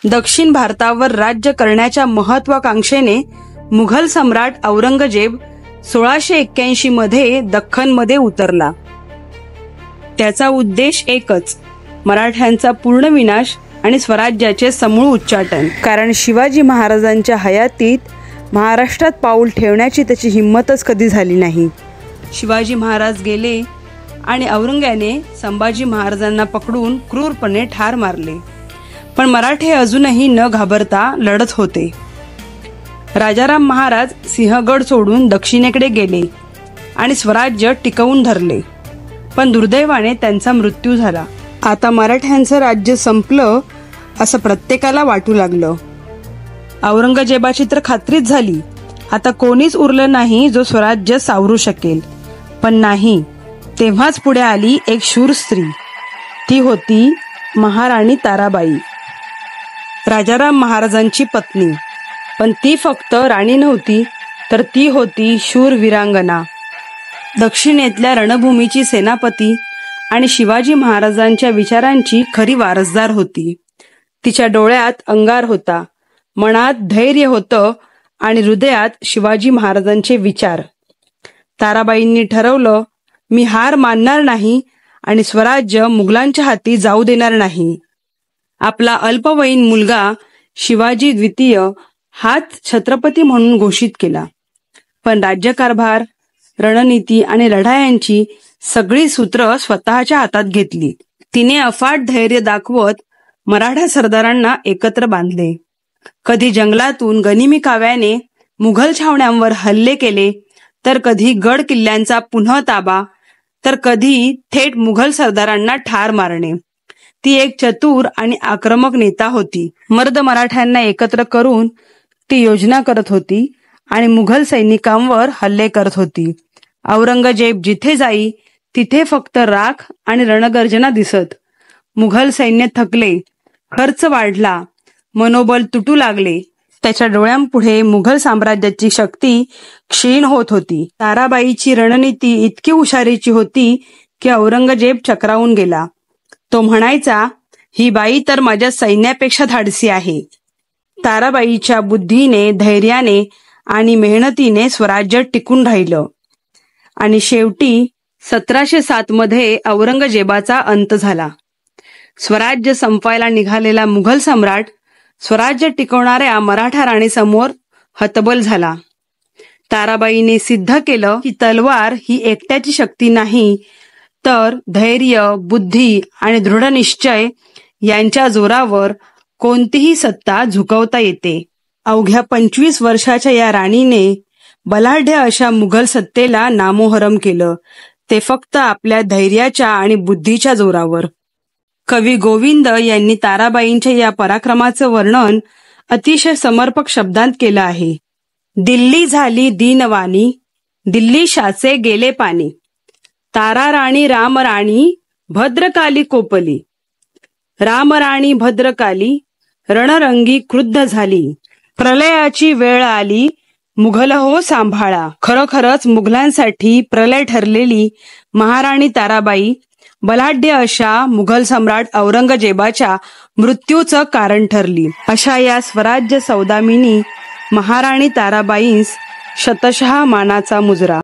दक्षिण भारतावर राज्य करण्याच्या महत्वाकांक्षेने मुघल सम्राट औरंगजेब 1681 मध्ये दख्खनमध्ये उतरला। त्याचा उद्देश एकच, मराठ्यांचा पूर्ण विनाश आणि स्वराज्याचे समूळ उच्चाटन। कारण शिवाजी महाराजांच्या हयातीत महाराष्ट्रात पाऊल ठेवण्याची त्याची हिंमतच कधी झाली नाही। शिवाजी महाराज गेले आणि औरंग्याने संभाजी महाराजांना पकडून क्रूरपणे ठार मारले, पण मराठे अजूनही न घाबरता लढत होते। राजाराम महाराज सिंहगड सोडून दक्षिणेकडे गेले आणि स्वराज्य टिकवून धरले, पण दुर्दैवाने त्यांचा मृत्यू झाला। आता मराठ्यांचं राज्य संपलं असं प्रत्येकाला वाटू लागलं। औरंगजेबाची तर खात्रीच झाली, आता कोणीच उरलं नाही जो स्वराज्य सावरू शकेल। पण नाही, तेव्हाच पुढे आली एक शूर स्त्री, ती होती महाराणी ताराबाई, राजाराम महाराजांची पत्नी। पण ती फक्त राणी नव्हती, तर ती होती शूर वीरांगना, दक्षिणेतल्या रणभूमीची सेनापती आणि शिवाजी महाराजांच्या विचारांची खरी वारसदार होती। तिच्या डोळ्यात अंगार होता, मनात धैर्य होतं आणि हृदयात शिवाजी महाराजांचे विचार। ताराबाईंनी ठरवलं, मी हार मानणार नाही आणि स्वराज्य मुघलांच्या हाती जाऊ देणार नाही। आपला अल्पवयीन मुलगा शिवाजी द्वितीय हाच छत्रपती म्हणून घोषित केला, पण राज्यकारभार, रणनीती आणि लढायांची सगळी सूत्र स्वतःच्या हातात घेतली। तिने अफाट धैर्य दाखवत मराठा सरदारांना एकत्र बांधले, कधी जंगलातून गनिमी काव्याने मुघल छावण्यांवर हल्ले केले, तर कधी गड किल्ल्यांचा पुन्हा ताबा, तर कधी थेट मुघल सरदारांना ठार मारणे। ती एक चतुर आणि आक्रमक नेता होती। मर्द मराठ्यांना एकत्र करून ती योजना करत होती आणि मुघल सैनिकांवर हल्ले करत होती। औरंगजेब जिथे जाई तिथे फक्त राख आणि रणगर्जना दिसत। मुघल सैन्य थकले, खर्च वाढला, मनोबल तुटू लागले। त्याच्या डोळ्यांपुढे मुघल साम्राज्याची शक्ती क्षीण होत होती। ताराबाईची रणनीती इतकी हुशारीची होती की औरंगजेब चक्रावून गेला। तो म्हणायचा, ही बाई तर माझ्या सैन्यापेक्षा धाडसी आहे। ताराबाईच्या बुद्धीने, धैर्याने आणि मेहनतीने स्वराज्य टिकून राहिलं आणि शेवटी 1707 मध्ये औरंगजेबाचा अंत झाला। स्वराज्य संपवायला निघालेला मुघल सम्राट स्वराज्य टिकवणाऱ्या मराठा राणीसमोर हतबल झाला। ताराबाईने सिद्ध केलं की तलवार ही एकट्याची शक्ती नाही, तर धैर्य, बुद्धी आणि दृढ निश्चय यांच्या जोरावर कोणतीही सत्ता झुकवता येते। अवघ्या 25 वर्षाच्या या राणीने बलाढ्य अशा मुघल सत्तेला नामोहरम केलं, ते फक्त आपल्या धैर्याच्या आणि बुद्धीच्या जोरावर। कवी गोविंद यांनी ताराबाईंच्या या पराक्रमाचं वर्णन अतिशय समर्पक शब्दांत केलं आहे। दिल्ली झाली दीनवाणी, दिल्ली शाचे गेले पाणी, तारा राणी रामराणी भद्रकाली कोपली, रामराणी भद्रकाली रणरंगी क्रुद्ध झाली, प्रलयाची वेळ आली मुघल हो सांभाळा। खरोखरच मुघलांसाठी प्रलय ठरलेली महाराणी ताराबाई बलाढ्य अशा मुघल सम्राट औरंगजेबाच्या मृत्यूचं कारण ठरली। अशा या स्वराज्य सौदामिनी महाराणी ताराबाईंस शतशः मानाचा मुजरा।